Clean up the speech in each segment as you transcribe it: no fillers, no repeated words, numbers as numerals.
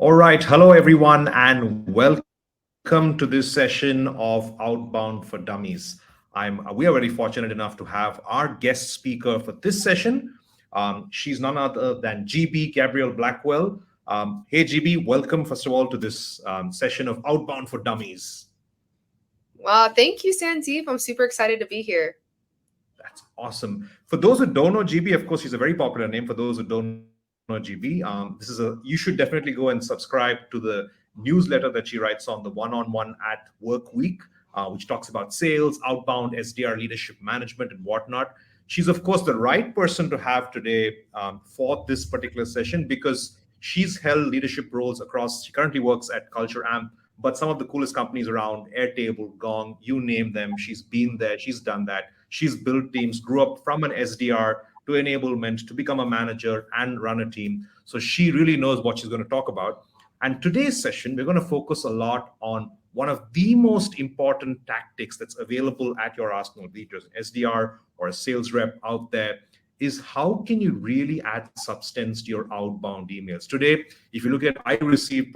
All right. Hello, everyone, and welcome to this session of Outbound for Dummies. We are very fortunate enough to have our guest speaker for this session. She's none other than GB Gabrielle Blackwell. Hey, GB, welcome, first of all, to this session of Outbound for Dummies. Well, thank you, Sandeep. I'm super excited to be here. That's awesome. For those who don't know GB, of course, she's a very popular name. For those who don't know GB, you should definitely go and subscribe to the newsletter that she writes on the one-on-one at Work Week, which talks about sales, outbound, SDR, leadership management, and whatnot. She's, of course, the right person to have today for this particular session because she's held leadership roles across. She currently works at Culture Amp, but some of the coolest companies around, Airtable, Gong, you name them. She's been there, she's done that. She's built teams, grew up from an SDR to enablement to become a manager and run a team. So she really knows what she's going to talk about. And today's session, we're going to focus a lot on one of the most important tactics that's available at your arsenal, be it an SDR or a sales rep out there, is how can you really add substance to your outbound emails. Today, if you look at, I receive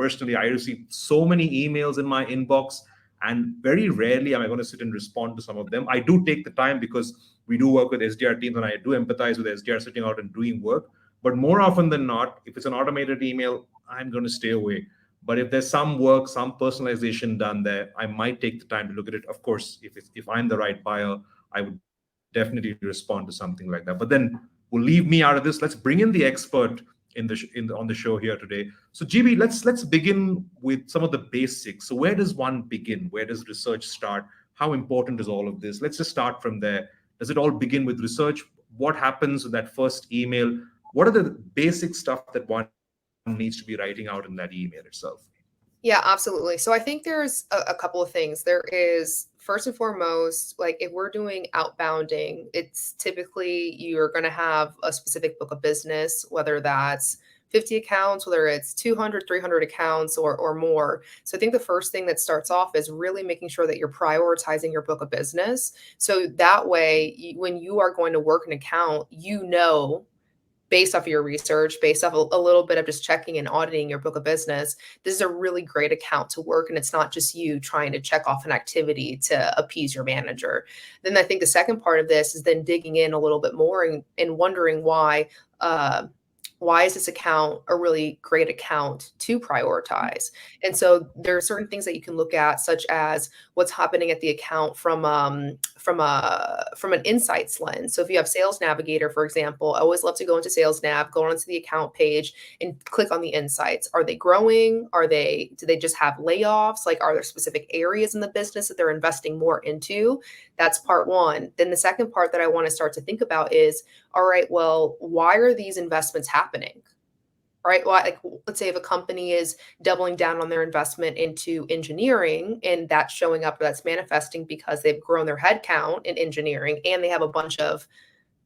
so many emails in my inbox, and very rarely am I going to sit and respond to some of them. I do take the time because we do work with SDR teams and I do empathize with SDR sitting out and doing work. But more often than not, if it's an automated email, I'm going to stay away. But if there's some work, some personalization done there, I might take the time to look at it. Of course, if I'm the right buyer, I would definitely respond to something like that. But then we'll leave me out of this. Let's bring in the expert on the show here today. So GB, let's begin with some of the basics. So where does one begin? Where does research start? How important is all of this? Let's just start from there. Does it all begin with research? What happens with that first email? What are the basic stuff that one needs to be writing out in that email itself? Yeah, absolutely. So I think there's a couple of things. There is, first and foremost, like if we're doing outbounding, it's typically you're going to have a specific book of business, whether that's 50 accounts, whether it's 200, 300 accounts or more. So I think the first thing that starts off is really making sure that you're prioritizing your book of business. So that way, when you are going to work an account, you know, based off of your research, based off a little bit of just checking and auditing your book of business, this is a really great account to work. And it's not just you trying to check off an activity to appease your manager. Then I think the second part of this is then digging in a little bit more and wondering why is this account a really great account to prioritize? And so there are certain things that you can look at, such as what's happening at the account from an insights lens. So if you have Sales Navigator, for example, I always love to go into Sales Nav, go onto the account page and click on the insights. Are they growing? Do they just have layoffs? Like, are there specific areas in the business that they're investing more into? That's part one. Then the second part that I want to start to think about is, all right, well, why are these investments happening? Right? Well, like, let's say if a company is doubling down on their investment into engineering and that's showing up or that's manifesting because they've grown their headcount in engineering and they have a bunch of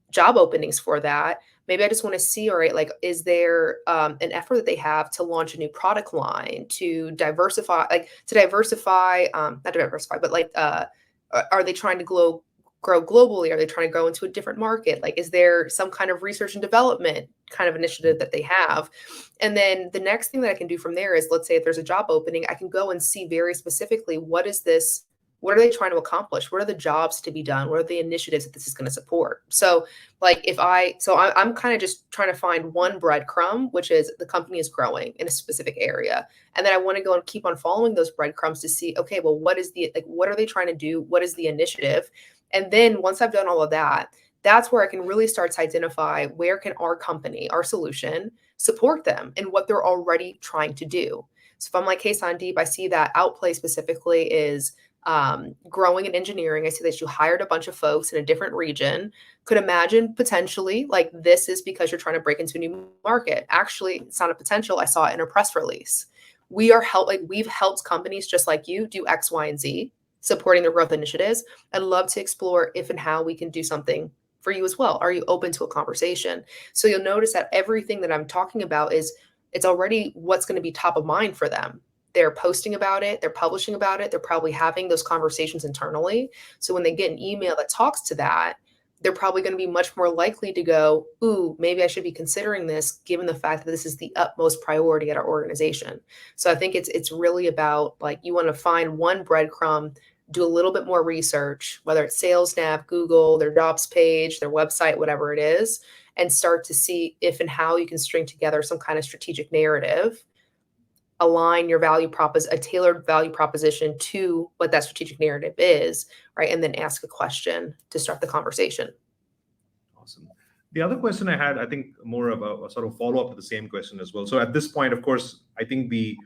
job openings for that. Maybe I just want to see, all right, like, is there an effort that they have to launch a new product line to diversify, not diversify, but like, are they trying to grow globally? Are they trying to grow into a different market? Like, is there some kind of research and development kind of initiative that they have? And then the next thing that I can do from there is, let's say if there's a job opening, I can go and see very specifically, what are they trying to accomplish? What are the jobs to be done? What are the initiatives that this is going to support? So like I'm kind of just trying to find one breadcrumb, which is the company is growing in a specific area. And then I want to go and keep on following those breadcrumbs to see, okay, well, what are they trying to do? What is the initiative? And then once I've done all of that, that's where I can really start to identify where can our company, our solution, support them and what they're already trying to do. So if I'm like, hey, Sandeep, I see that Outplay specifically is growing in engineering. I see that you hired a bunch of folks in a different region. Could imagine potentially like this is because you're trying to break into a new market. Actually, it's not a potential. I saw it in a press release. We've helped companies just like you do X, Y, and Z, supporting their growth initiatives. I'd love to explore if and how we can do something for you as well. Are you open to a conversation? So you'll notice that everything that I'm talking about it's already what's going to be top of mind for them. They're posting about it, they're publishing about it, they're probably having those conversations internally. So when they get an email that talks to that, they're probably going to be much more likely to go, ooh, maybe I should be considering this, given the fact that this is the utmost priority at our organization. So I think it's really about, like, you want to find one breadcrumb, do a little bit more research, whether it's SalesNav, Google, their jobs page, their website, whatever it is, and start to see if and how you can string together some kind of strategic narrative, align your a tailored value proposition to what that strategic narrative is, right? And then ask a question to start the conversation. Awesome. The other question I had, I think more of a sort of follow up to the same question as well. So at this point, of course, I think the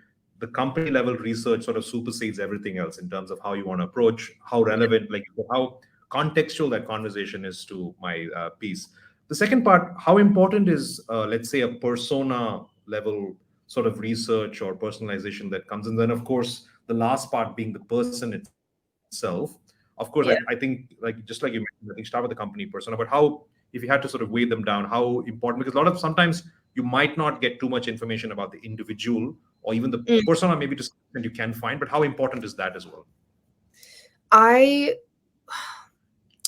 company level research sort of supersedes everything else in terms of how you want to approach, how relevant, like how contextual that conversation is to my piece. The second part, how important is, let's say, a persona level sort of research or personalization that comes in? Then, of course, the last part being the person itself. Of course, Yeah. I think, like just like you mentioned, I think start with the company persona, but how, if you had to sort of weigh them down, how important? Because a lot of sometimes you might not get too much information about the individual or even the persona, maybe to some extent you can find, but how important is that as well?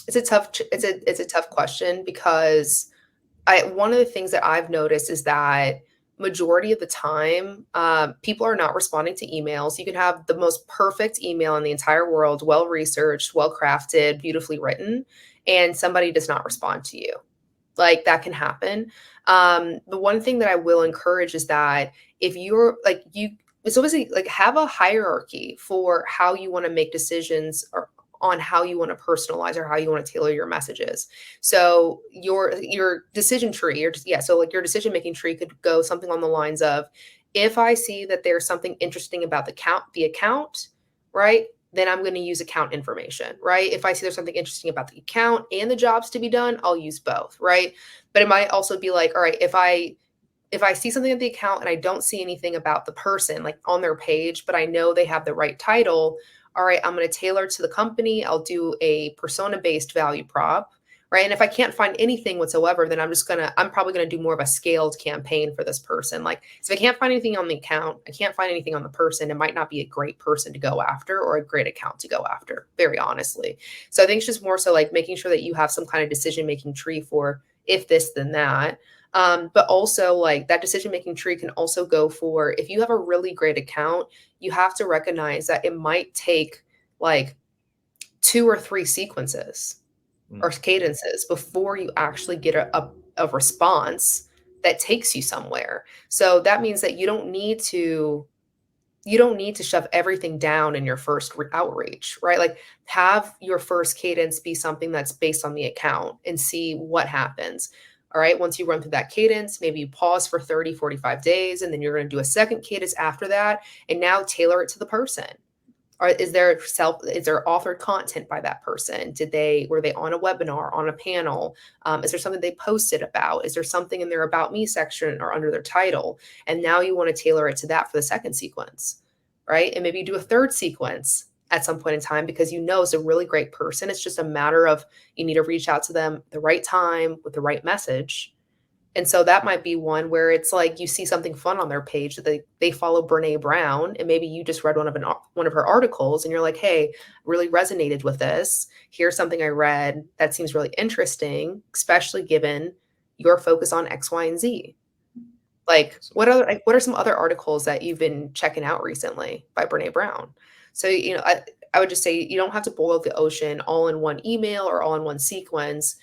It's a tough question, because one of the things that I've noticed is that majority of the time, people are not responding to emails. You can have the most perfect email in the entire world, well researched, well crafted, beautifully written, and somebody does not respond to you. Like, that can happen. The one thing that I will encourage is that if you're like it's obviously like, have a hierarchy for how you want to make decisions, or on how you want to personalize or how you want to tailor your messages. So your decision tree, so like your decision making tree could go something on the lines of, if I see that there's something interesting about the account, right? Then I'm going to use account information, right? If I see there's something interesting about the account and the jobs to be done, I'll use both, right? But it might also be like, all right, if I see something at the account and I don't see anything about the person, like on their page, but I know they have the right title, all right, I'm going to tailor to the company. I'll do a persona-based value prop, right? And if I can't find anything whatsoever, then I'm probably going to do more of a scaled campaign for this person. Like, so if I can't find anything on the account, I can't find anything on the person, it might not be a great person to go after or a great account to go after, very honestly. So I think it's just more so like making sure that you have some kind of decision-making tree for if this, then that. But also, like, that decision-making tree can also go for, if you have a really great account, you have to recognize that it might take like 2 or 3 sequences or cadences before you actually get a response that takes you somewhere. So that means that you don't need to shove everything down in your first outreach, right? Like, have your first cadence be something that's based on the account and see what happens. All right. Once you run through that cadence, maybe you pause for 30, 45 days, and then you're going to do a second cadence after that. And now tailor it to the person. Or is there authored content by that person? Were they on a webinar, on a panel? Is there something they posted about? Is there something in their About Me section or under their title? And now you want to tailor it to that for the second sequence, right? And maybe you do a third sequence at some point in time, because you know it's a really great person. It's just a matter of, you need to reach out to them at the right time with the right message. And so that might be one where it's like, you see something fun on their page that they follow Brene Brown, and maybe you just read one of her articles and you're like, hey, really resonated with this. Here's something I read that seems really interesting, especially given your focus on X, Y, and Z. Like, what are some other articles that you've been checking out recently by Brene Brown? So, I would just say, you don't have to boil the ocean all in one email or all in one sequence.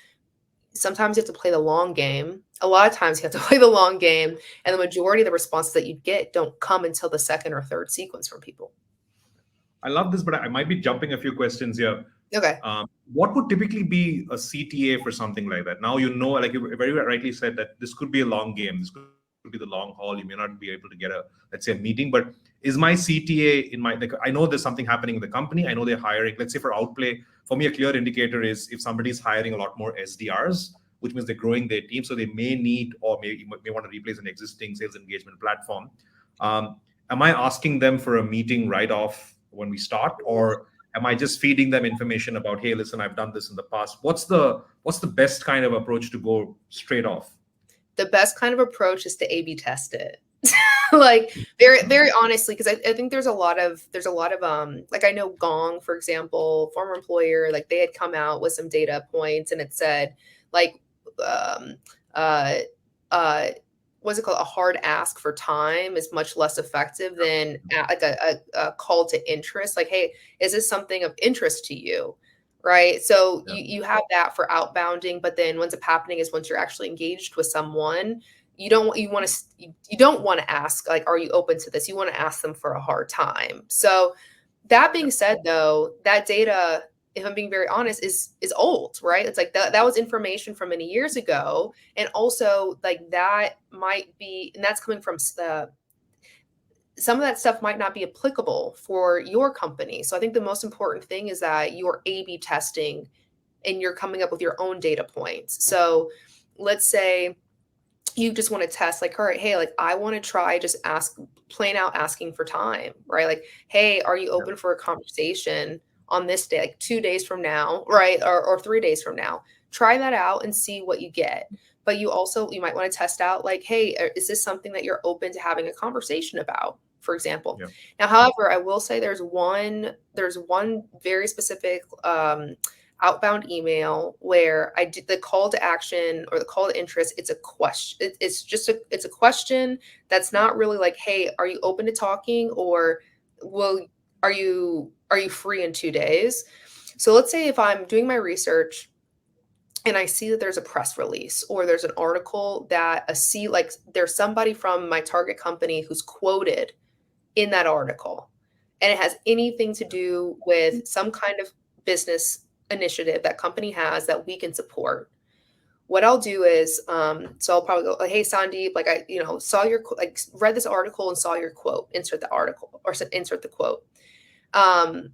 Sometimes you have to play the long game. A lot of times you have to play the long game, and the majority of the responses that you get don't come until the second or third sequence from people. I love this, but I might be jumping a few questions here. Okay. What would typically be a CTA for something like that? Now, like you very rightly said, that this could be a long game. This could be the long haul. You may not be able to get let's say, a meeting, but is my CTA I know there's something happening in the company. I know they're hiring. Let's say for Outplay, for me, a clear indicator is if somebody's hiring a lot more SDRs, which means they're growing their team. So they may need, or may want to replace an existing sales engagement platform. Am I asking them for a meeting right off when we start, or am I just feeding them information about, hey, listen, I've done this in the past? What's the best kind of approach to go straight off? The best kind of approach is to A/B test it. Like very honestly, because I think there's a lot of like I know Gong, for example, former employer, like they had come out with some data points and it said like um uh uh what's it called, a hard ask for time is much less effective than like a call to interest, like, hey, is this something of interest to you? Right. So Yeah. you have that for outbounding, but then what's up happening is once you're actually engaged with someone, you don't want to ask like, are you open to this? You want to ask them for a hard time. So that being said, though, that data, if I'm being very honest, is old, right? It's like that was information from many years ago, and also like that might be, and that's coming from the some of that stuff might not be applicable for your company. So I think the most important thing is that you're A/B testing and you're coming up with your own data points. So let's say you just want to test like, all right, hey, like I want to try just plain out asking for time, right? Like, hey, are you open for a conversation on this day, like 2 days from now, right? Or 3 days from now? Try that out and see what you get. But you might want to test out like, hey, is this something that you're open to having a conversation about, for example? Yeah. Now, however, I will say there's one very specific outbound email where I did the call to action or the call to interest. It's a question. It's a question that's not really like, hey, are you open to talking, or are you free in 2 days? So let's say if I'm doing my research and I see that there's a press release or there's an article that like there's somebody from my target company who's quoted in that article, and it has anything to do with some kind of business initiative that company has that we can support. What I'll do is, so I'll probably go, hey, Sandeep, like I, saw your, like read this article and saw your quote, insert the article or insert the quote. And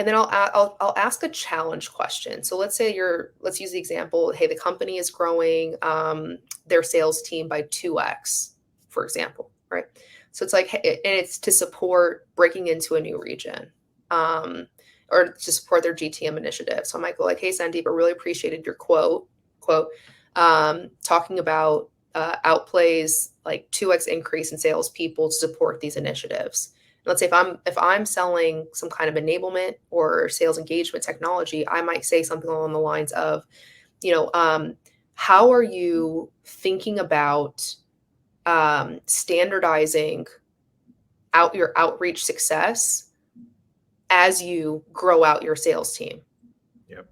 then I'll ask a challenge question. So let's use the example, hey, the company is growing their sales team by 2x, for example, right? So it's like, and it's to support breaking into a new region. Or to support their GTM initiative. So I might go like, hey, Sandeep, I really appreciated your quote, talking about Outplay's like 2x increase in salespeople to support these initiatives. And let's say if I'm selling some kind of enablement or sales engagement technology, I might say something along the lines of, how are you thinking about standardizing out your outreach success as you grow out your sales team? Yep.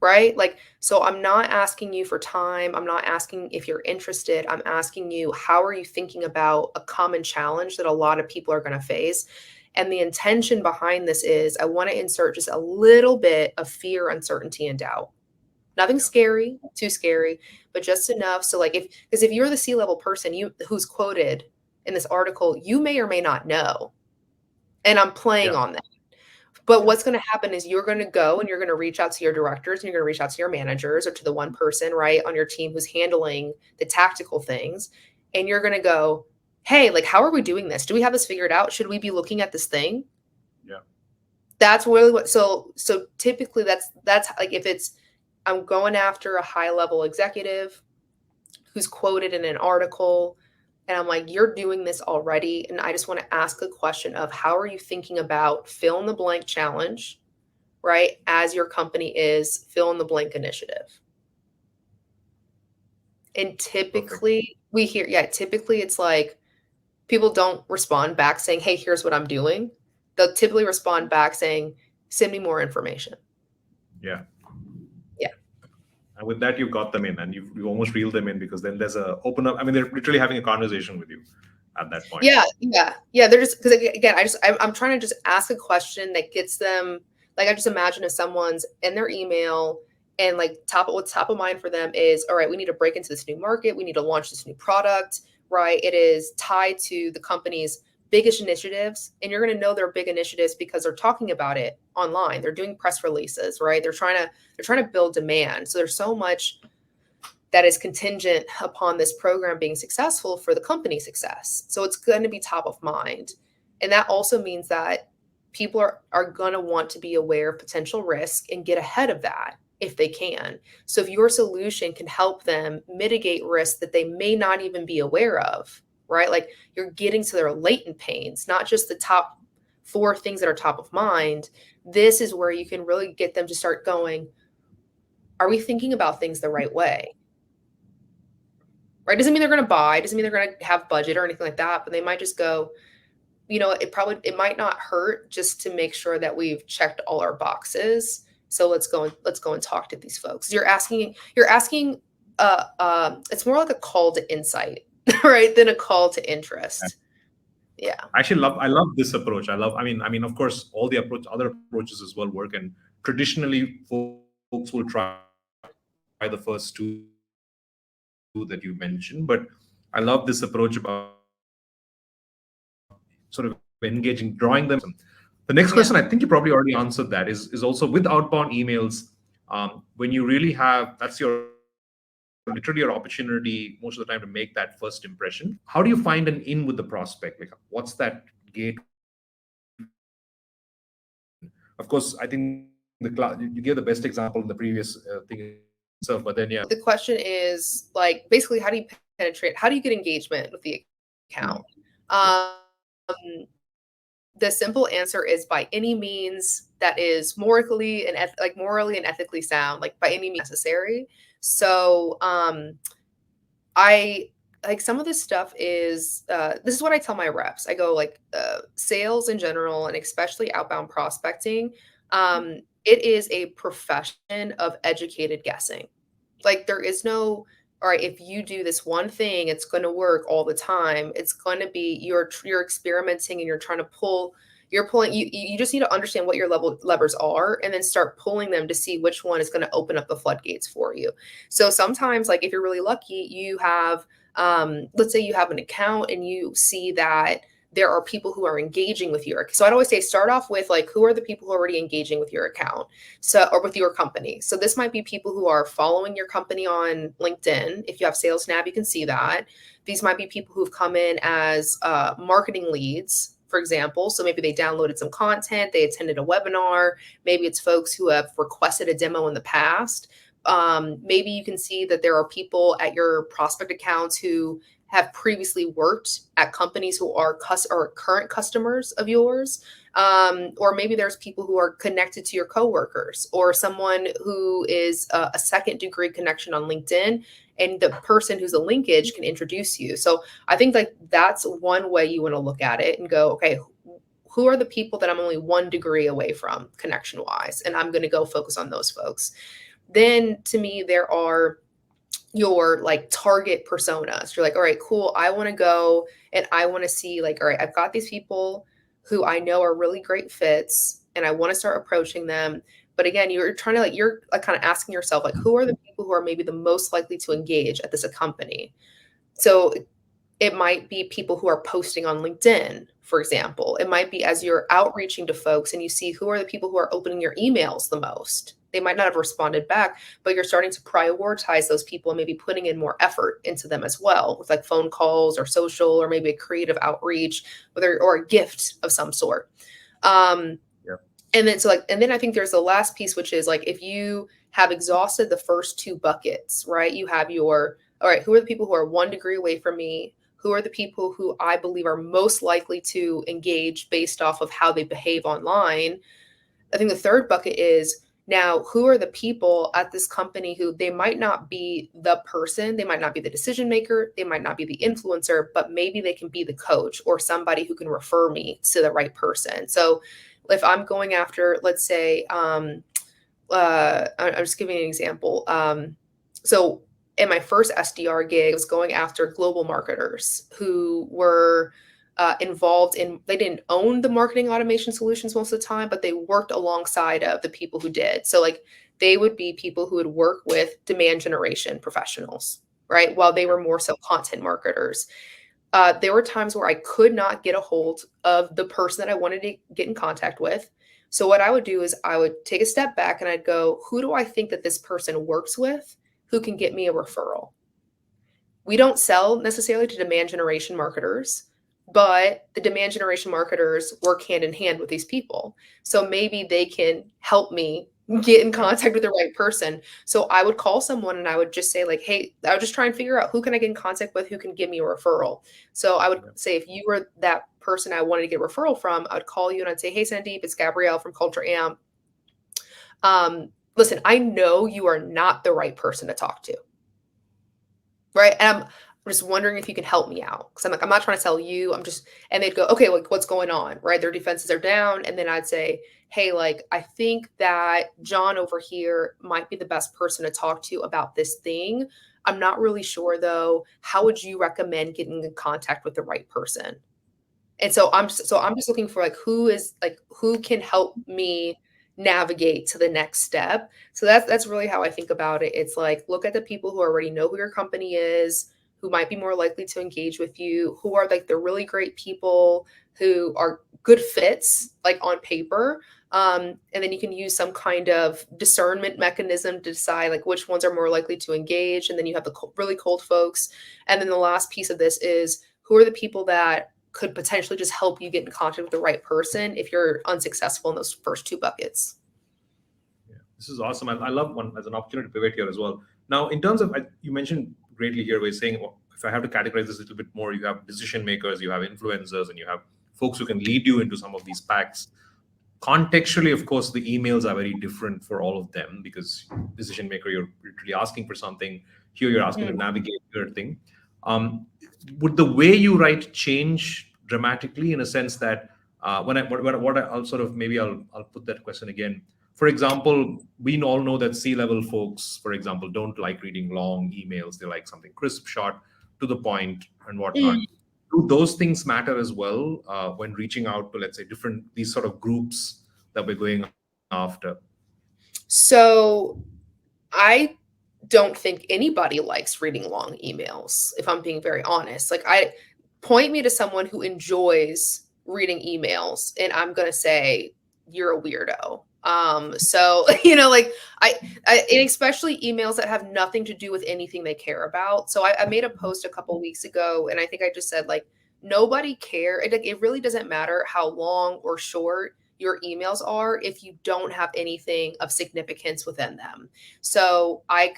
Right? Like, so I'm not asking you for time. I'm not asking if you're interested. I'm asking you, how are you thinking about a common challenge that a lot of people are going to face? And the intention behind this is I want to insert just a little bit of fear, uncertainty, and doubt. Nothing scary, too scary, but just enough. So like because if you're the C-level person who's quoted in this article, you may or may not know. And I'm playing on that. But what's going to happen is you're going to go and you're going to reach out to your directors and you're going to reach out to your managers or to the one person, right, on your team who's handling the tactical things. And you're going to go, hey, like, how are we doing this? Do we have this figured out? Should we be looking at this thing? Yeah. That's really so typically that's like if I'm going after a high level executive who's quoted in an article, and I'm like, you're doing this already. And I just want to ask a question of how are you thinking about fill in the blank challenge, right? As your company is fill in the blank initiative. And typically typically it's like people don't respond back saying, hey, here's what I'm doing. They'll typically respond back saying, send me more information. Yeah. Yeah. And with that, you've got them in and you almost reel them in, because then there's a open up. I mean, they're literally having a conversation with you at that point. Yeah. They're just, because again, I'm trying to just ask a question that gets them, like, I just imagine if someone's in their email and like what's top of mind for them is, all right, we need to break into this new market. We need to launch this new product, right? It is tied to the company's biggest initiatives, and you're going to know they're big initiatives because they're talking about it online. They're doing press releases, right? They're trying to build demand. So there's so much that is contingent upon this program being successful for the company's success. So it's going to be top of mind. And that also means that people are going to want to be aware of potential risk and get ahead of that if they can. So if your solution can help them mitigate risk that they may not even be aware of, right? Like you're getting to their latent pains, not just the top 4 things that are top of mind. This is where you can really get them to start going, are we thinking about things the right way? Right? Doesn't mean they're going to buy, doesn't mean they're going to have budget or anything like that, but they might just go, you know, it might not hurt just to make sure that we've checked all our boxes. So let's go and talk to these folks. You're asking, it's more like a call to insight, right? Than a call to interest. Yeah. I love this approach. I mean, of course, all the other approaches as well work. And traditionally, folks will try the first 2 that you mentioned. But I love this approach about sort of engaging, drawing them. The next question, I think you probably already answered that, is also with outbound emails. When you really have, that's literally your opportunity most of the time to make that first impression. How do you find an in with the prospect? Like, what's that gate? Of course, I think you gave the best example in the previous thing itself, but then the question is like basically how do you penetrate? How do you get engagement with the account? The simple answer is by any means that is morally and ethically sound, like by any means necessary. So I like some of this stuff is this is what I tell my reps. I go like sales in general and especially outbound prospecting. It is a profession of educated guessing. Like there is no, all right, if you do this one thing, it's going to work all the time. It's going to be you're experimenting and you're trying to pull. You're pulling. You just need to understand what your levers are, and then start pulling them to see which one is going to open up the floodgates for you. So sometimes, like if you're really lucky, you have, let's say you have an account and you see that there are people who are engaging with your. So I'd always say start off with like, who are the people who are already engaging with your account? So, or with your company. So this might be people who are following your company on LinkedIn. If you have Sales Nav, you can see that. These might be people who've come in as marketing leads, for example. So maybe they downloaded some content, they attended a webinar. Maybe it's folks who have requested a demo in the past. Maybe you can see that there are people at your prospect accounts who have previously worked at companies who are current customers of yours. Or maybe there's people who are connected to your coworkers or someone who is a second degree connection on LinkedIn, and the person who's a linkage can introduce you. So I think like that's one way you want to look at it and go, okay, who are the people that I'm only 1 degree away from connection wise? And I'm going to go focus on those folks. Then to me, there are your like target personas. You're like, all right, cool. I want to go and I want to see like, all right, I've got these people who I know are really great fits and I want to start approaching them. But again, you're kind of asking yourself, like, who are the people who are maybe the most likely to engage at this company? So it might be people who are posting on LinkedIn, for example. It might be as you're outreaching to folks and you see who are the people who are opening your emails the most. They might not have responded back, but you're starting to prioritize those people and maybe putting in more effort into them as well with like phone calls or social or maybe a creative outreach, or a gift of some sort. And then I think there's the last piece, which is like, if you have exhausted the first 2 buckets, right? You have all right, who are the people who are 1 degree away from me? Who are the people who I believe are most likely to engage based off of how they behave online? I think the third bucket is, now, who are the people at this company who they might not be the person, they might not be the decision maker, they might not be the influencer, but maybe they can be the coach or somebody who can refer me to the right person. So if I'm going after, let's say, I'm just giving an example. So in my first SDR gig, I was going after global marketers who were involved in, they didn't own the marketing automation solutions most of the time, but they worked alongside of the people who did. So like they would be people who would work with demand generation professionals, right? While they were more so content marketers. There were times where I could not get a hold of the person that I wanted to get in contact with. So what I would do is I would take a step back and I'd go, who do I think that this person works with who can get me a referral? We don't sell necessarily to demand generation marketers, but the demand generation marketers work hand in hand with these people. So maybe they can help me get in contact with the right person. So I would call someone and I would just say like, hey, I would just try and figure out who can I get in contact with, who can give me a referral. So I would say if you were that person I wanted to get a referral from, I would call you and I'd say, hey, Sandeep, it's Gabrielle from Culture Amp. Listen, I know you are not the right person to talk to. Right. And I'm just wondering if you can help me out. Cause I'm like, I'm not trying to sell you. And they'd go, okay, like what's going on? Right. Their defenses are down. And then I'd say, hey, like, I think that John over here might be the best person to talk to about this thing. I'm not really sure though. How would you recommend getting in contact with the right person? And so I'm just looking for like who can help me navigate to the next step. So that's really how I think about it. It's like look at the people who already know who your company is, who might be more likely to engage with you, who are like the really great people who are good fits like on paper. And then you can use some kind of discernment mechanism to decide like which ones are more likely to engage. And then you have the really cold folks. And then the last piece of this is who are the people that could potentially just help you get in contact with the right person if you're unsuccessful in those first two buckets. Yeah, this is awesome. I love one as an opportunity to pivot here as well. Now, in terms of, you mentioned greatly here, we're saying, well, if I have to categorize this a little bit more, you have decision makers, you have influencers, and you have folks who can lead you into some of these packs. Contextually, of course, the emails are very different for all of them because decision maker, you're really asking for something. Here, you're asking to navigate your thing. Would the way you write change dramatically in a sense that I'll sort of maybe I'll put that question again. For example, we all know that C-level folks, for example, don't like reading long emails. They like something crisp, short, to the point, and whatnot. Do those things matter as well when reaching out to, let's say, these sort of groups that we're going after? So I don't think anybody likes reading long emails, if I'm being very honest. Like point me to someone who enjoys reading emails and I'm going to say you're a weirdo. So, like and especially emails that have nothing to do with anything they care about. So I made a post a couple weeks ago and I think I just said like, nobody care. It really doesn't matter how long or short your emails are if you don't have anything of significance within them. So I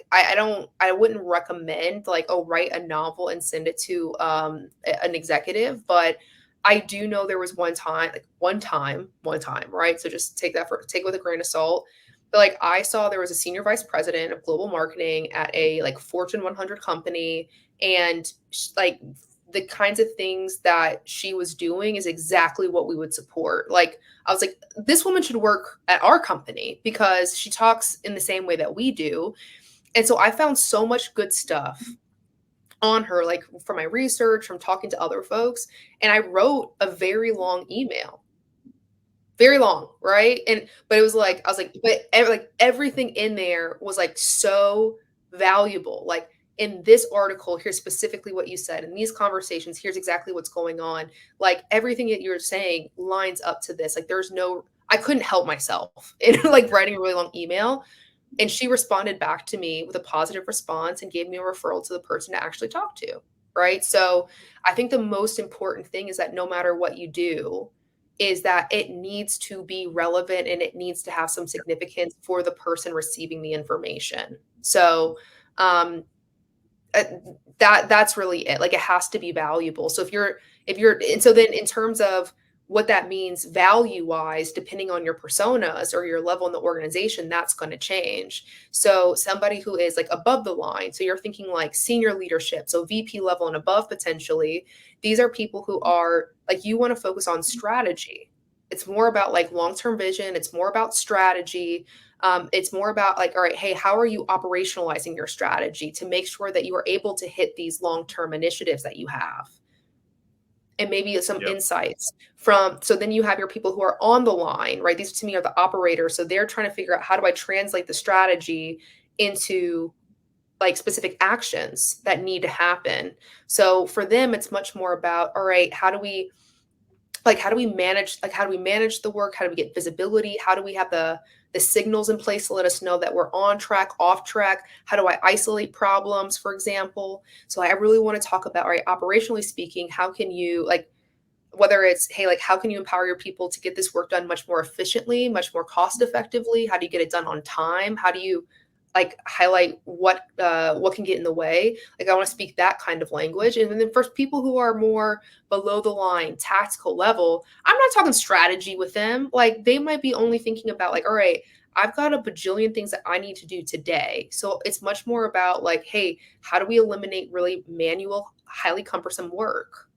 wouldn't recommend like, oh, write a novel and send it to an executive, but I do know there was one time, right? So just take it with a grain of salt. But like I saw there was a senior vice president of global marketing at a like Fortune 100 company, and like the kinds of things that she was doing is exactly what we would support. Like I was like, this woman should work at our company because she talks in the same way that we do. And so I found so much good stuff on her, like from my research, from talking to other folks. And I wrote a very long email, very long. Right. But it was like, I was like, but like everything in there was like so valuable. Like in this article, here's specifically what you said. In these conversations, here's exactly what's going on. Like everything that you're saying lines up to this. Like I couldn't help myself in like writing a really long email. And she responded back to me with a positive response and gave me a referral to the person to actually talk to. Right. So I think the most important thing is that no matter what you do, is that it needs to be relevant and it needs to have some significance for the person receiving the information. So that's really it. Like it has to be valuable. So and so then in terms of what that means value wise, depending on your personas or your level in the organization, that's going to change. So somebody who is like above the line, so you're thinking like senior leadership, so VP level and above potentially, these are people who are like, you want to focus on strategy. It's more about like long-term vision. It's more about strategy. It's more about like, all right, hey, how are you operationalizing your strategy to make sure that you are able to hit these long-term initiatives that you have? And maybe some insights so then you have your people who are on the line, right? These to me are the operators. So they're trying to figure out, how do I translate the strategy into like specific actions that need to happen? So for them, it's much more about, all right, how do we manage the work? How do we get visibility? How do we have the signals in place to let us know that we're on track, off track? How do I isolate problems, for example? So I really want to talk about, all right, operationally speaking, how can you whether it's, hey, like, how can you empower your people to get this work done much more efficiently, much more cost effectively? How do you get it done on time? How do you like highlight what can get in the way? Like, I want to speak that kind of language. And then for people who are more below the line, tactical level, I'm not talking strategy with them. Like, they might be only thinking about like, all right, I've got a bajillion things that I need to do today. So it's much more about like, hey, how do we eliminate really manual, highly cumbersome work?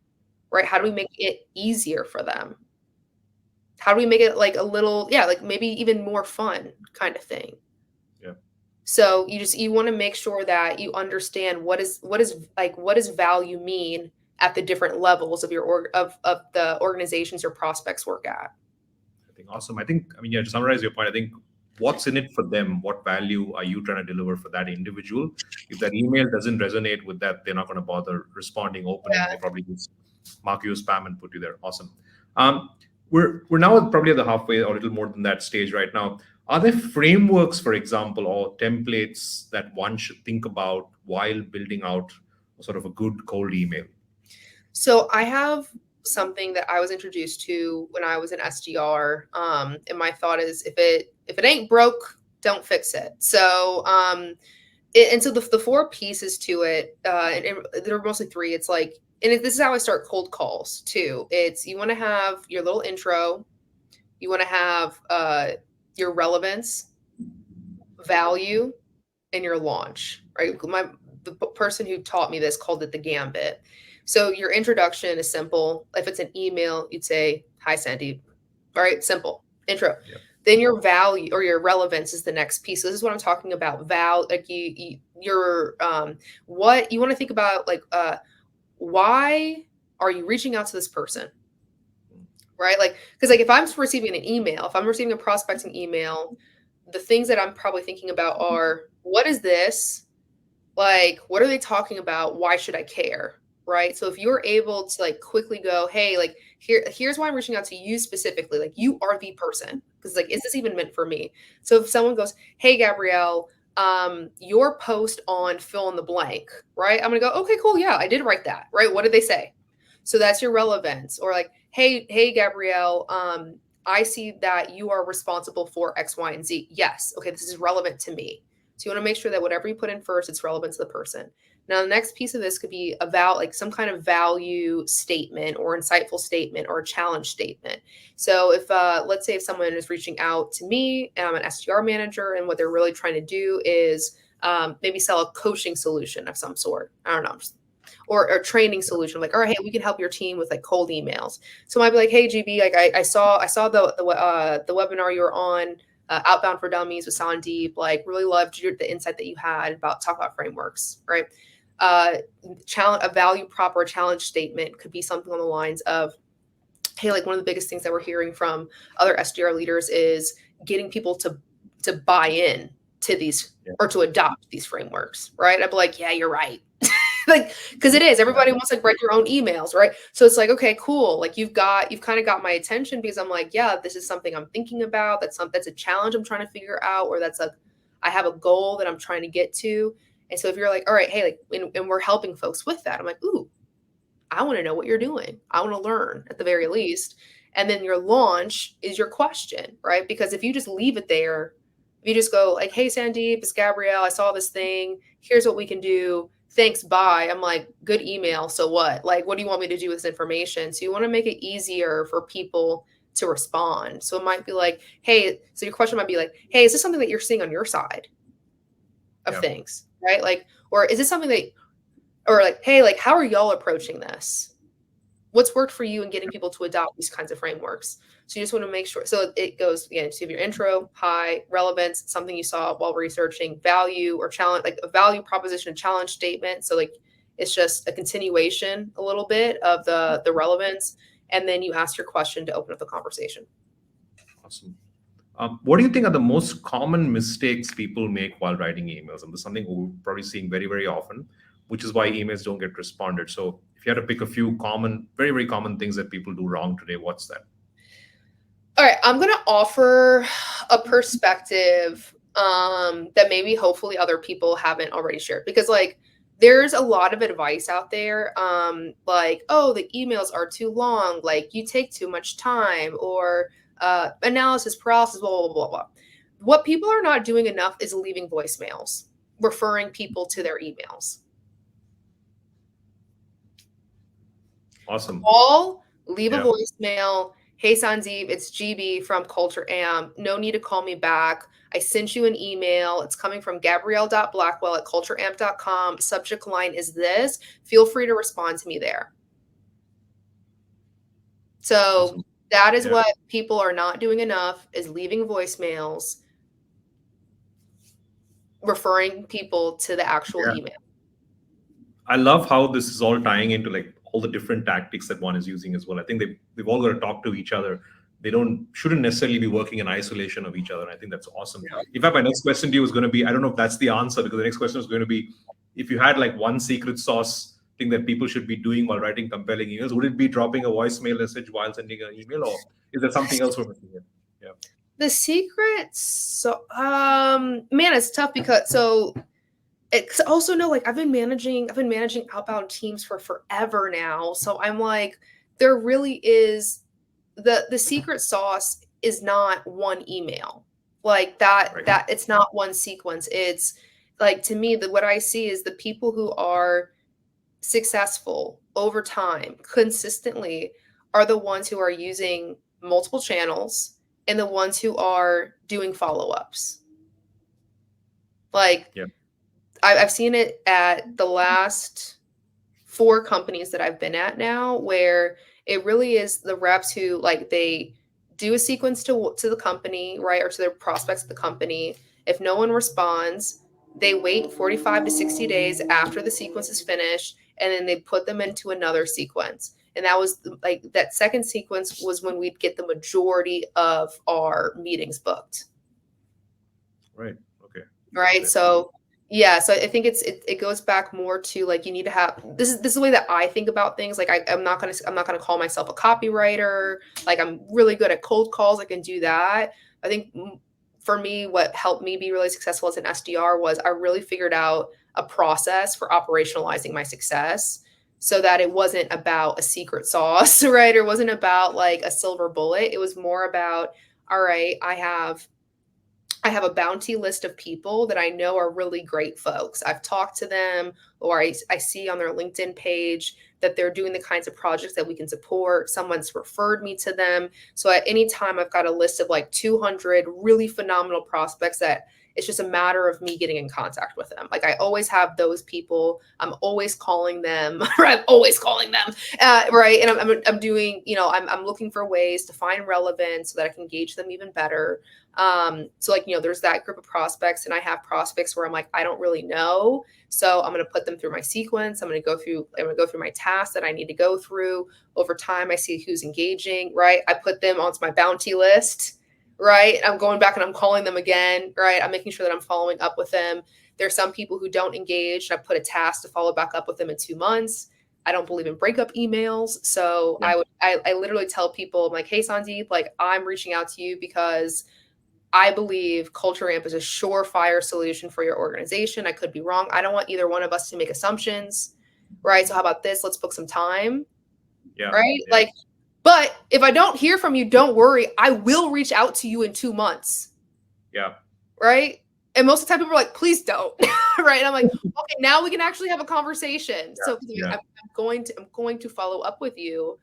Right? How do we make it easier for them? How do we make it like a little, yeah, like maybe even more fun kind of thing? Yeah. So you want to make sure that you understand what does value mean at the different levels of of the organizations your prospects work at. I think awesome. I mean, yeah, to summarize your point, I think what's in it for them? What value are you trying to deliver for that individual? If that email doesn't resonate with that, they're not going to bother responding, opening. They Yeah. probably just mark you as spam and put you there. Awesome. Um, we're now probably at the halfway or a little more than that stage right now. Are there frameworks, for example, or templates that one should think about while building out sort of a good cold email? So I have something that I was introduced to when I was an SDR. And my thought is if it ain't broke, don't fix it. So and so the four pieces to it, and there are mostly three. It's like, this is how I start cold calls too. It's, you want to have your little intro, you want to have your relevance, value, and your launch. Right? The person who taught me this called it the gambit. So your introduction is simple. If it's an email, you'd say, "Hi, Sandeep." All right, simple intro. Yeah. Then your value or your relevance is the next piece. So this is what I'm talking about. Like what you want to think about, like why are you reaching out to this person? Right? Like, because like if I'm receiving an email, if I'm receiving a prospecting email, the things that I'm probably thinking about are, what is this? Like, what are they talking about? Why should I care? Right? So if you're able to like quickly go, hey, like here's why I'm reaching out to you specifically. Like, you are the person. Because like, is this even meant for me? So if someone goes, hey, Gabrielle, your post on fill in the blank, right? I'm gonna go, okay, cool, yeah, I did write that, right? What did they say? So that's your relevance. Or like, hey, Gabrielle, I see that you are responsible for X, Y, and Z. Yes, okay, this is relevant to me. So you want to make sure that whatever you put in first, it's relevant to the person. Now, the next piece of this could be about like some kind of value statement or insightful statement or a challenge statement. So if, let's say if someone is reaching out to me and I'm an SDR manager and what they're really trying to do is maybe sell a coaching solution of some sort. I don't know. Or a training solution, like, all right, hey, we can help your team with like cold emails. So I might be like, hey, GB, like I saw the webinar you were on, Outbound for Dummies with Sandeep. Like, really loved the insight that you had about talk about frameworks, right? A value prop or challenge statement could be something on the lines of, hey, like one of the biggest things that we're hearing from other SDR leaders is getting people to buy in to these or to adopt these frameworks, right? I'd be like, yeah, you're right. Like, because it is, everybody wants to like write your own emails, right? So it's like, okay, cool, like you've kind of got my attention because I'm like, yeah, this is something I'm thinking about, that's a challenge I'm trying to figure out, or I have a goal that I'm trying to get to. And so if you're like, all right, hey, like, and we're helping folks with that, I'm like, ooh, I want to know what you're doing, I want to learn at the very least. And then your launch is your question, right? Because if you just leave it there, if you just go like, hey, Sandeep, it's Gabrielle, I saw this thing, here's what we can do, thanks, bye. I'm like, good email. So what? Like, what do you want me to do with this information? So you want to make it easier for people to respond. So it might be like, hey, so your question might be like, hey, is this something that you're seeing on your side of things? Right? Like, or is this something that, or like, hey, like, how are y'all approaching this? What's worked for you in getting people to adopt these kinds of frameworks? So you just want to make sure. So it goes, again, to your intro, high, relevance, something you saw while researching, value or challenge, like a value proposition and challenge statement. So like, it's just a continuation a little bit of the relevance. And then you ask your question to open up the conversation. Awesome. What do you think are the most common mistakes people make while writing emails? And this is something we're probably seeing very, very often, which is why emails don't get responded. So if you had to pick a few common, very, very common things that people do wrong today, what's that? All right, I'm going to offer a perspective that maybe hopefully other people haven't already shared, because like there's a lot of advice out there, like, oh, the emails are too long, like you take too much time, or analysis paralysis, blah, blah, blah, blah. What people are not doing enough is leaving voicemails, referring people to their emails. Awesome. Call, leave a voicemail. Hey, Sandeep, it's GB from Culture Amp. No need to call me back. I sent you an email. It's coming from Gabrielle.Blackwell@cultureamp.com. Subject line is this. Feel free to respond to me there. So Awesome. that is what people are not doing enough, is leaving voicemails, referring people to the actual email. I love how this is all tying into like all the different tactics that one is using as well. I think they've all got to talk to each other. They shouldn't necessarily be working in isolation of each other. And I think that's awesome. In fact, my next question to you is going to be, I don't know if that's the answer, because the next question is going to be, if you had like one secret sauce thing that people should be doing while writing compelling emails, would it be dropping a voicemail message while sending an email, or is there something else we're missing here? Yeah. The secret, so man, it's tough because it's also like I've been managing outbound teams for forever now. So I'm like, there really is the secret sauce is not one email like that. Right. That it's not one sequence. It's like, to me, what I see is the people who are successful over time consistently are the ones who are using multiple channels and the ones who are doing follow-ups. Like, I've seen it at the last 4 companies that I've been at now, where it really is the reps who, like, they do a sequence to the company, right, or to their prospects of the company. If no one responds, they wait 45 to 60 days after the sequence is finished, and then they put them into another sequence. And that was like, that second sequence was when we'd get the majority of our meetings booked. Right. Okay. Right. So yeah, so I think it goes back more to, like, you need to have, this is the way that I think about things. Like, I'm not gonna call myself a copywriter. Like, I'm really good at cold calls. I can do that. I think for me, what helped me be really successful as an SDR was I really figured out a process for operationalizing my success, so that it wasn't about a secret sauce, right? Or it wasn't about like a silver bullet. It was more about, all right, I have a bounty list of people that I know are really great folks. I've talked to them, or I see on their LinkedIn page that they're doing the kinds of projects that we can support. Someone's referred me to them. So at any time, I've got a list of like 200 really phenomenal prospects that it's just a matter of me getting in contact with them. Like, I always have those people. I'm always calling them. I'm always calling them. Right. And I'm doing, I'm looking for ways to find relevance so that I can engage them even better. So, like, there's that group of prospects, and I have prospects where I'm like, I don't really know. So I'm going to put them through my sequence. I'm going to go through my tasks that I need to go through. Over time, I see who's engaging, right? I put them onto my bounty list, right? I'm going back and I'm calling them again, right? I'm making sure that I'm following up with them. There's some people who don't engage. I put a task to follow back up with them in 2 months. I don't believe in breakup emails. So I literally tell people, I'm like, hey, Sandeep, like, I'm reaching out to you because I believe Culture Amp is a surefire solution for your organization. I could be wrong. I don't want either one of us to make assumptions, right? So how about this? Let's book some time, right? Yeah. Like, but if I don't hear from you, don't worry. I will reach out to you in 2 months. Yeah. Right? And most of the time people are like, please don't. Right? And I'm like, okay, now we can actually have a conversation. Yeah. So I'm going to follow up with you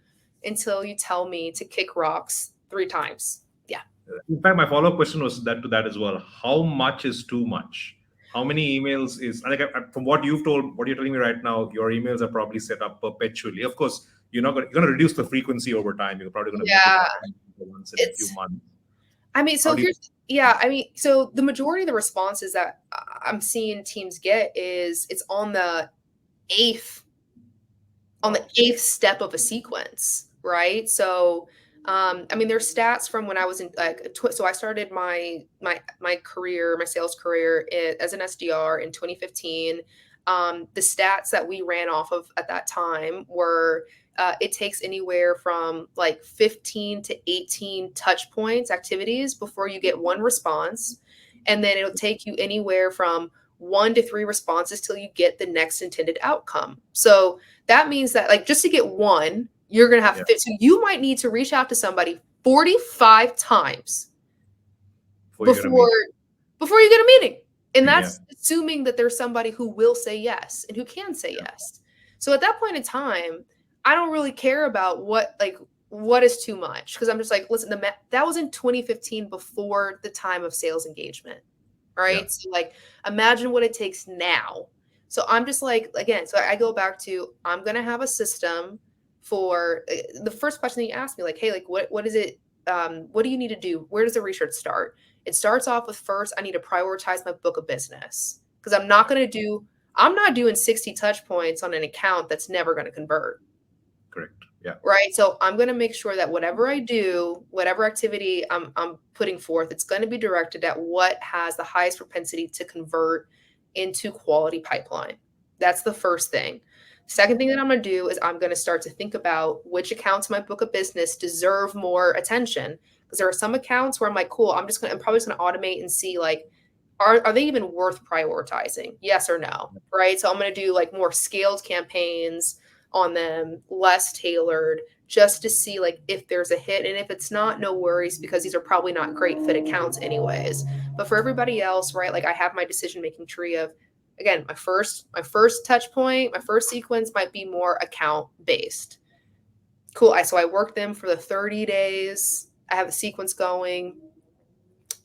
until you tell me to kick rocks 3 times. Yeah. In fact, my follow-up question was to that as well. How much is too much? How many emails is, like, from what you're telling me right now, your emails are probably set up perpetually. Of course, you're going to reduce the frequency over time. You're probably going to make it once in a few months. I mean, so so the majority of the responses that I'm seeing teams get is it's on the 8th step of a sequence, right? So I mean, there's stats from when I was in so I started my career, my sales career as an SDR in 2015. The stats that we ran off of at that time were it takes anywhere from like 15 to 18 touch points, activities, before you get one response. And then it'll take you anywhere from 1 to 3 responses till you get the next intended outcome. So that means that like just to get one, you're going to have so you might need to reach out to somebody 45 times before you get a meeting. And that's assuming that there's somebody who will say yes and who can say yes. So at that point in time, I don't really care about what is too much, because I'm just like, listen, that was in 2015 before the time of sales engagement, right? Yeah. So like, imagine what it takes now. So I'm just like, again, so I go back to, I'm going to have a system for the first question that you asked me, like, hey, like, what is it? What do you need to do? Where does the research start? It starts off with, first, I need to prioritize my book of business, because I'm not doing 60 touch points on an account that's never going to convert. Correct. Yeah. Right. So I'm going to make sure that whatever I do, whatever activity I'm putting forth, it's going to be directed at what has the highest propensity to convert into quality pipeline. That's the first thing. Second thing that I'm going to do is I'm going to start to think about which accounts in my book of business deserve more attention. Because there are some accounts where I'm like, cool, I'm probably just going to automate and see, like, are they even worth prioritizing? Yes or no. Right. So I'm going to do like more scaled campaigns on them, less tailored, just to see like if there's a hit. And if it's not, no worries, because these are probably not great fit accounts anyways. But for everybody else, right, like I have my decision-making tree of, again, my first touch point, my first sequence might be more account based. Cool. So I work them for the 30 days. I have a sequence going.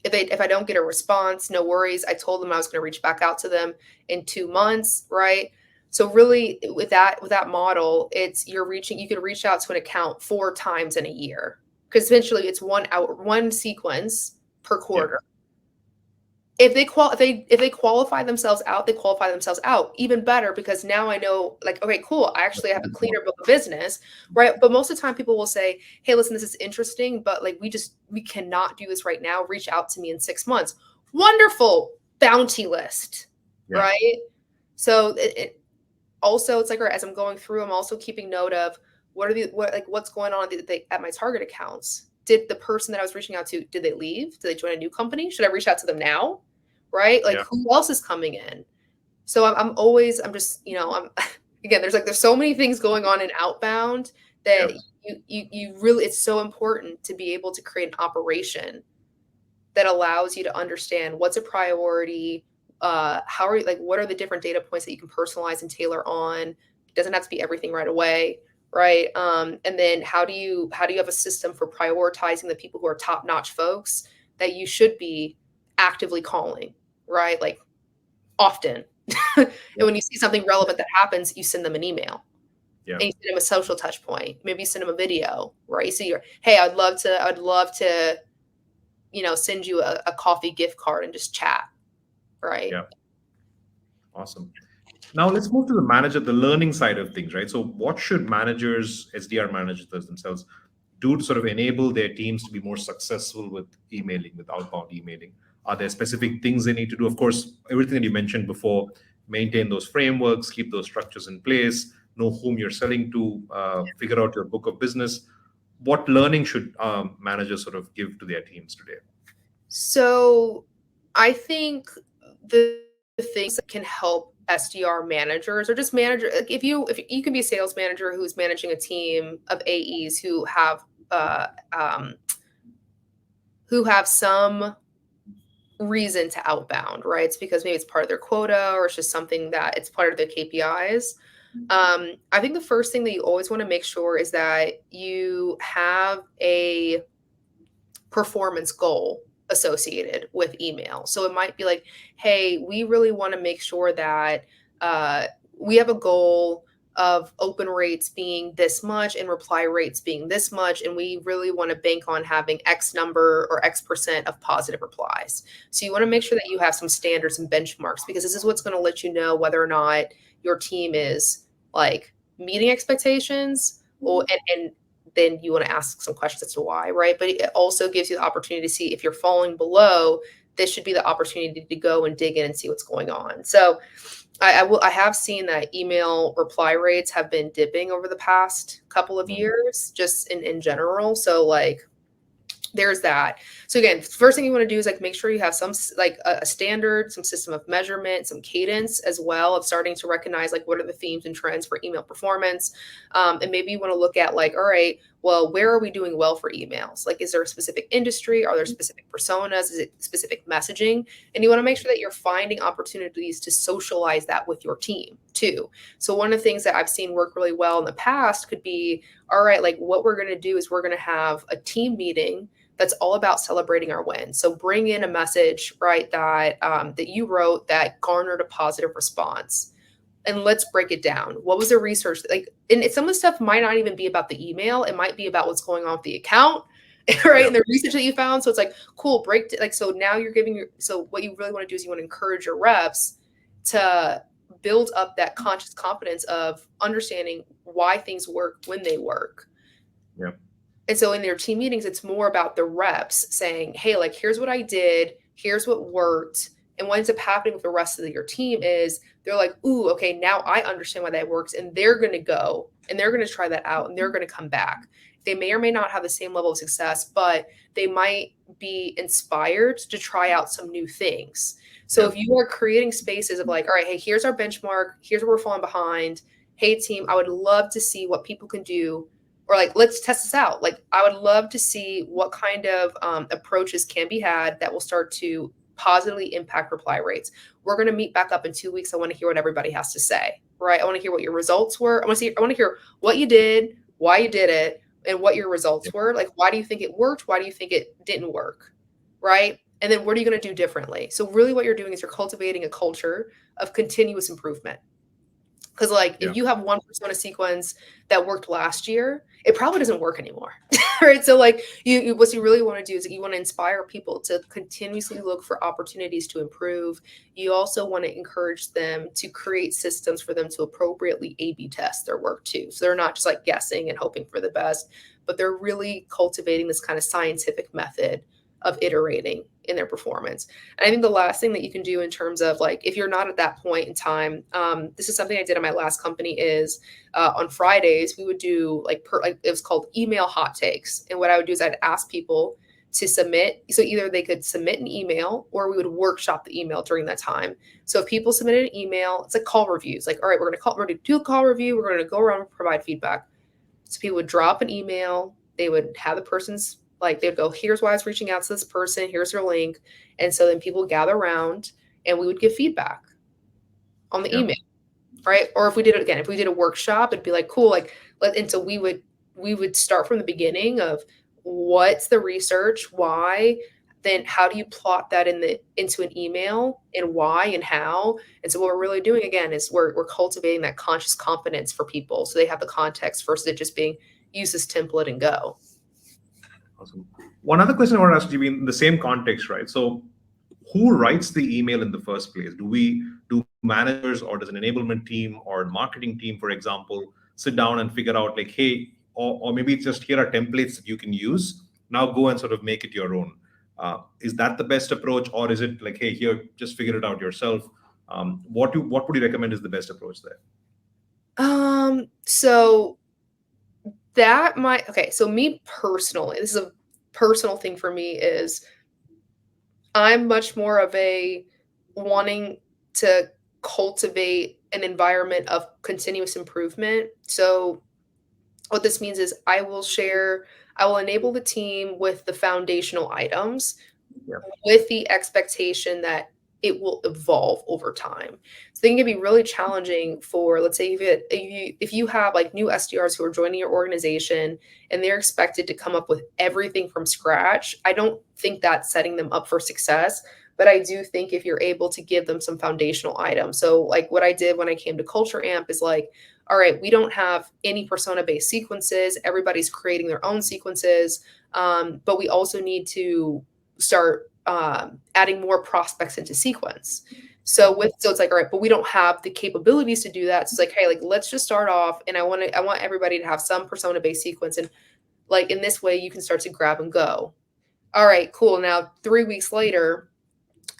If I don't get a response, no worries. I told them I was going to reach back out to them in 2 months, right? So really, with that model, you can reach out to an account 4 times in a year, because eventually it's one sequence per quarter. Yeah. If they qualify themselves out, they qualify themselves out. Even better, because now I know, like, okay, cool, I actually have a cleaner book of business, right? But most of the time people will say, hey, listen, this is interesting, but like we cannot do this right now. Reach out to me in 6 months. Wonderful bounty list, right? So also, it's like, as I'm going through, I'm also keeping note of what's going on at my target accounts. Did the person that I was reaching out to, did they leave? Did they join a new company? Should I reach out to them now? Right? Like, who else is coming in? So I'm just, again, there's so many things going on in Outbound that you really, it's so important to be able to create an operation that allows you to understand what's a priority, what are the different data points that you can personalize and tailor on. It doesn't have to be everything right away, right? And then how do you have a system for prioritizing the people who are top-notch folks that you should be actively calling, right? Like, often. And when you see something relevant that happens, you send them an email. And you send them a social touch point. Maybe you send them a video, right? So hey, I'd love to send you a coffee gift card and just chat. Right. Yeah. Awesome. Now let's move to the learning side of things, right? So what should managers, SDR managers themselves, do to sort of enable their teams to be more successful with emailing, with outbound emailing? Are there specific things they need to do? Of course, everything that you mentioned before, maintain those frameworks, keep those structures in place, know whom you're selling to, figure out your book of business. What learning should managers sort of give to their teams today? So I think the things that can help SDR managers, or just manager, like if you can be a sales manager who's managing a team of AEs who have some reason to outbound, right? It's because maybe it's part of their quota, or it's just something that it's part of their KPIs. I think the first thing that you always want to make sure is that you have a performance goal associated with email. So it might be like, hey, we really want to make sure that we have a goal of open rates being this much and reply rates being this much, and we really want to bank on having X number or X% of positive replies. So you want to make sure that you have some standards and benchmarks, because this is what's going to let you know whether or not your team is like meeting expectations, and then you want to ask some questions as to why, right? But it also gives you the opportunity to see if you're falling below. This should be the opportunity to go and dig in and see what's going on. So I have seen that email reply rates have been dipping over the past couple of years, just in general. So like, there's that. So again, first thing you want to do is like make sure you have some like a standard, some system of measurement, some cadence as well of starting to recognize like what are the themes and trends for email performance. And maybe you want to look at like, all right, well, where are we doing well for emails? Like, is there a specific industry? Are there specific personas? Is it specific messaging? And you want to make sure that you're finding opportunities to socialize that with your team too. So one of the things that I've seen work really well in the past could be, all right, like what we're going to do is we're going to have a team meeting that's all about celebrating our wins. So bring in a message, right, that that you wrote that garnered a positive response. And let's break it down. What was the research? Like, and some of the stuff might not even be about the email. It might be about what's going on with the account, right? Yeah. And the research that you found. So it's like, cool, like, so now you're so what you really want to do is you want to encourage your reps to build up that conscious competence of understanding why things work when they work. Yeah. And so in their team meetings, it's more about the reps saying, hey, like, here's what I did. Here's what worked. And what ends up happening with the rest of your team is they're like, ooh, okay, now I understand why that works. And they're going to go and they're going to try that out and they're going to come back. They may or may not have the same level of success, but they might be inspired to try out some new things. So if you are creating spaces of like, all right, hey, here's our benchmark. Here's where we're falling behind. Hey, team, I would love to see what people can do. Or like, let's test this out. Like, I would love to see what kind of approaches can be had that will start to positively impact reply rates. We're going to meet back up in 2 weeks. I want to hear what everybody has to say, right? I want to hear what your results were. I want to hear what you did, why you did it, and what your results were. Like, why do you think it worked? Why do you think it didn't work? Right? And then what are you going to do differently? So really what you're doing is you're cultivating a culture of continuous improvement. Because like if you have one persona sequence that worked last year, it probably doesn't work anymore, right? So like what you really want to do is you want to inspire people to continuously look for opportunities to improve. You also want to encourage them to create systems for them to appropriately A/B test their work too. So they're not just like guessing and hoping for the best, but they're really cultivating this kind of scientific method of iterating in their performance. And I think the last thing that you can do in terms of like, if you're not at that point in time, this is something I did in my last company is on Fridays, we would do like it was called email hot takes. And what I would do is I'd ask people to submit. So either they could submit an email or we would workshop the email during that time. So if people submitted an email, it's like call reviews, like, all right, we're going to do a call review. We're going to go around and provide feedback. So people would drop an email. They would have the person's like, they'd go, here's why I was reaching out to this person. Here's their link. And so then people would gather around and we would give feedback on the email, right? Or if we did it again, if we did a workshop, it'd be like, cool. Like, and so we would start from the beginning of what's the research, why, then how do you plot that into an email and why and how? And so what we're really doing again is we're cultivating that conscious competence for people. So they have the context versus it just being use this template and go. Awesome. One other question I want to ask you in the same context, right? So who writes the email in the first place? Do managers or does an enablement team or marketing team, for example, sit down and figure out like, hey, or maybe it's just here are templates that you can use. Now go and sort of make it your own. Is that the best approach, or is it like, hey, here, just figure it out yourself? What would you recommend is the best approach there? So that might, okay. So me personally, this is a personal thing for me is I'm much more of a wanting to cultivate an environment of continuous improvement. So what this means is I will enable the team with the foundational items with the expectation that it will evolve over time. So I think it can be really challenging for, let's say, if you have like new SDRs who are joining your organization and they're expected to come up with everything from scratch. I don't think that's setting them up for success, but I do think if you're able to give them some foundational items. So like what I did when I came to Culture Amp is like, all right, we don't have any persona-based sequences. Everybody's creating their own sequences, but we also need to start adding more prospects into sequence. So it's like, all right, but we don't have the capabilities to do that. So it's like, hey, like, let's just start off. And I want everybody to have some persona-based sequence. And like, in this way, you can start to grab and go. All right, cool. Now, 3 weeks later,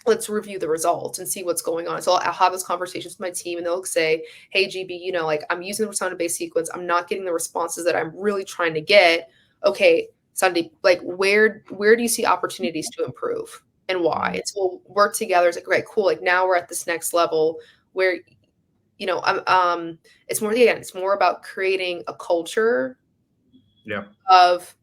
let's review the results and see what's going on. So I'll have those conversations with my team and they'll say, hey, GB, like I'm using the persona-based sequence. I'm not getting the responses that I'm really trying to get. Okay, Sandeep, like where do you see opportunities to improve and why? Mm. It's we'll work together. It's like, right, cool. Like now we're at this next level where, it's more, again, it's more about creating a culture Yeah. of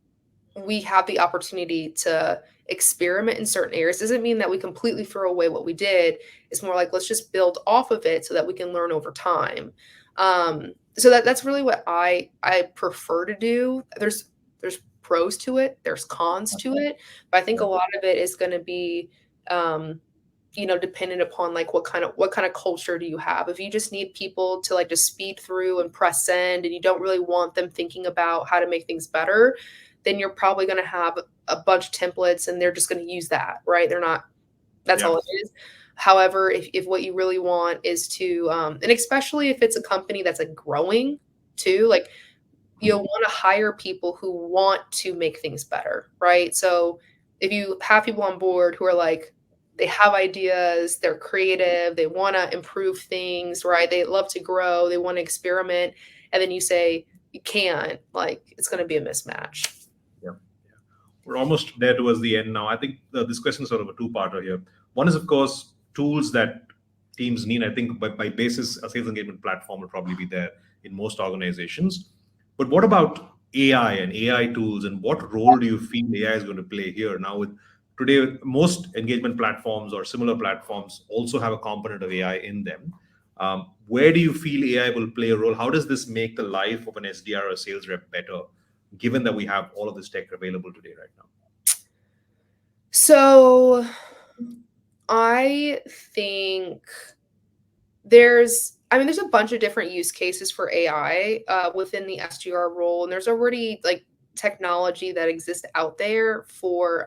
we have the opportunity to experiment in certain areas. Doesn't mean that we completely throw away what we did. It's more like let's just build off of it so that we can learn over time. So that's really what I prefer to do. There's pros to it, there's cons to it, but I think a Yeah. lot of it is going to be dependent upon like what kind of culture do you have. If you just need people to like just speed through and press send and you don't really want them thinking about how to make things better, then you're probably going to have a bunch of templates and they're just going to use that, right? They're not, that's Yeah. all it is. However, if what you really want is to, and especially if it's a company that's like growing too, like you'll want to hire people who want to make things better, right? So if you have people on board who are like, they have ideas, they're creative, they want to improve things, right? They love to grow, they want to experiment, and then you say you can't, like it's going to be a mismatch. Yeah. We're almost there towards the end now. I think this question is sort of a two-parter here. One is, of course, tools that teams need. I think by basis, a sales engagement platform will probably be there in most organizations. But what about AI and AI tools, and what role do you feel AI is going to play here? Now, with today, most engagement platforms or similar platforms also have a component of AI in them. Where do you feel AI will play a role? How does this make the life of an SDR or a sales rep better, given that we have all of this tech available today right now? So I think there's a bunch of different use cases for AI within the SDR role, and there's already like technology that exists out there for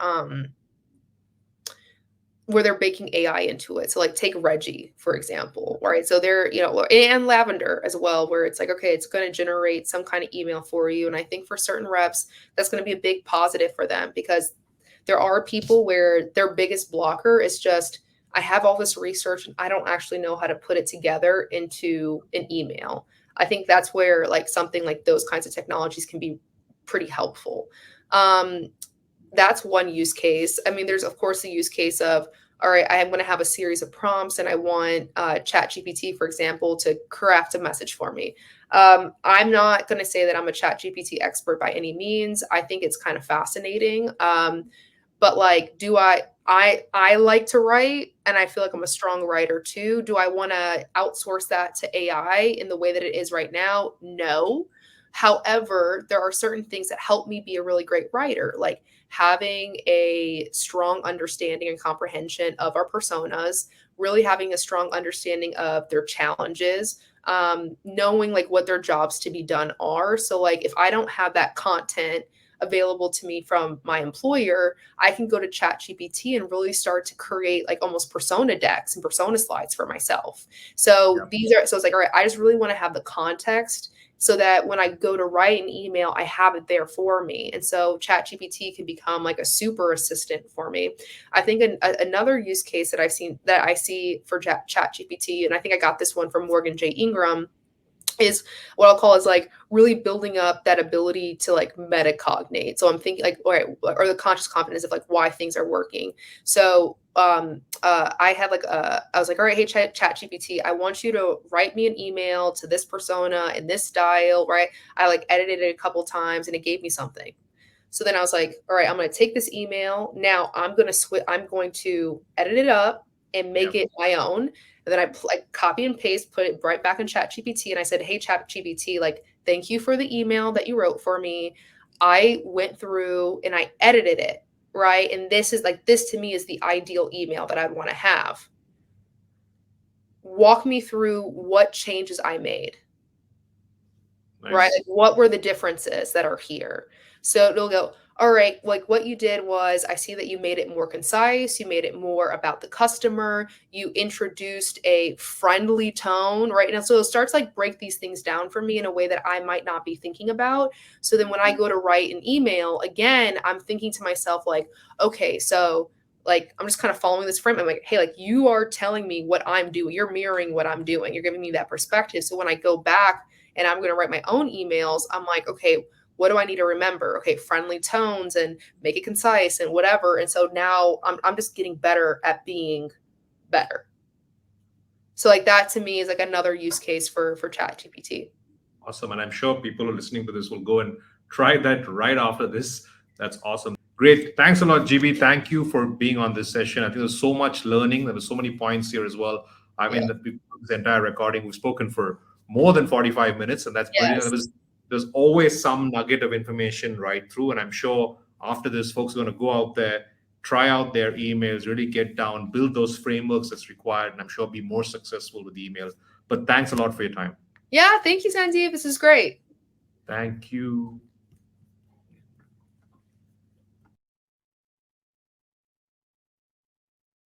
where they're baking AI into it. So like take Reggie, for example, right? So they're, and Lavender as well, where it's like, okay, it's going to generate some kind of email for you. And I think for certain reps, that's going to be a big positive for them because there are people where their biggest blocker is just, I have all this research and I don't actually know how to put it together into an email. I think that's where like something like those kinds of technologies can be pretty helpful. That's one use case. I mean, there's of course the use case of, all right, I'm going to have a series of prompts and I want ChatGPT, for example, to craft a message for me. I'm not going to say that I'm a ChatGPT expert by any means. I think it's kind of fascinating. But like, I like to write and I feel like I'm a strong writer too. Do I want to outsource that to AI in the way that it is right now? No. However, there are certain things that help me be a really great writer, like having a strong understanding and comprehension of our personas, really having a strong understanding of their challenges, knowing like what their jobs to be done are. So like if I don't have that content available to me from my employer, I can go to ChatGPT and really start to create like almost persona decks and persona slides for myself. So Yeah. so it's like, all right, I just really want to have the context so that when I go to write an email, I have it there for me. And so ChatGPT can become like a super assistant for me. I think another use case that I see for ChatGPT, and I think I got this one from Morgan J. Ingram, is what I'll call is like really building up that ability to like metacognate. So I'm thinking like, all right, or the conscious confidence of like why things are working. So I had like I was like, all right, hey Chat GPT, I want you to write me an email to this persona in this style, right? I like edited it a couple times and it gave me something. So then I was like, all right, I'm going to take this email. Now I'm going to I'm going to edit it up and make Yeah. it my own. And then I copy and paste, put it right back in Chat GPT. And I said, hey, Chat GPT, like, thank you for the email that you wrote for me. I went through and I edited it, right? And this to me is the ideal email that I'd want to have. Walk me through what changes I made. Nice. Right? Like, what were the differences that are here? So it'll go, all right, like what you did was I see that you made it more concise. You made it more about the customer. You introduced a friendly tone, right? And so it starts like break these things down for me in a way that I might not be thinking about. So then when I go to write an email, again, I'm thinking to myself, like, okay, so like I'm just kind of following this frame. I'm like, hey, like you are telling me what I'm doing. You're mirroring what I'm doing. You're giving me that perspective. So when I go back and I'm going to write my own emails, I'm like, okay, what do I need to remember? Okay, friendly tones and make it concise and whatever. And so now I'm just getting better at being better. So like that to me is like another use case for ChatGPT. Awesome. And I'm sure people who are listening to this will go and try that right after this. That's awesome. Great. Thanks a lot, GB. Thank you for being on this session. I think there's so much learning. There were so many points here as well. I mean, this entire recording, we've spoken for more than 45 minutes, and that's brilliant. Yes. There's always some nugget of information right through. And I'm sure after this, folks are going to go out there, try out their emails, really get down, build those frameworks that's required, and I'm sure be more successful with email. But thanks a lot for your time. Yeah, thank you, Sandeep. This is great. Thank you.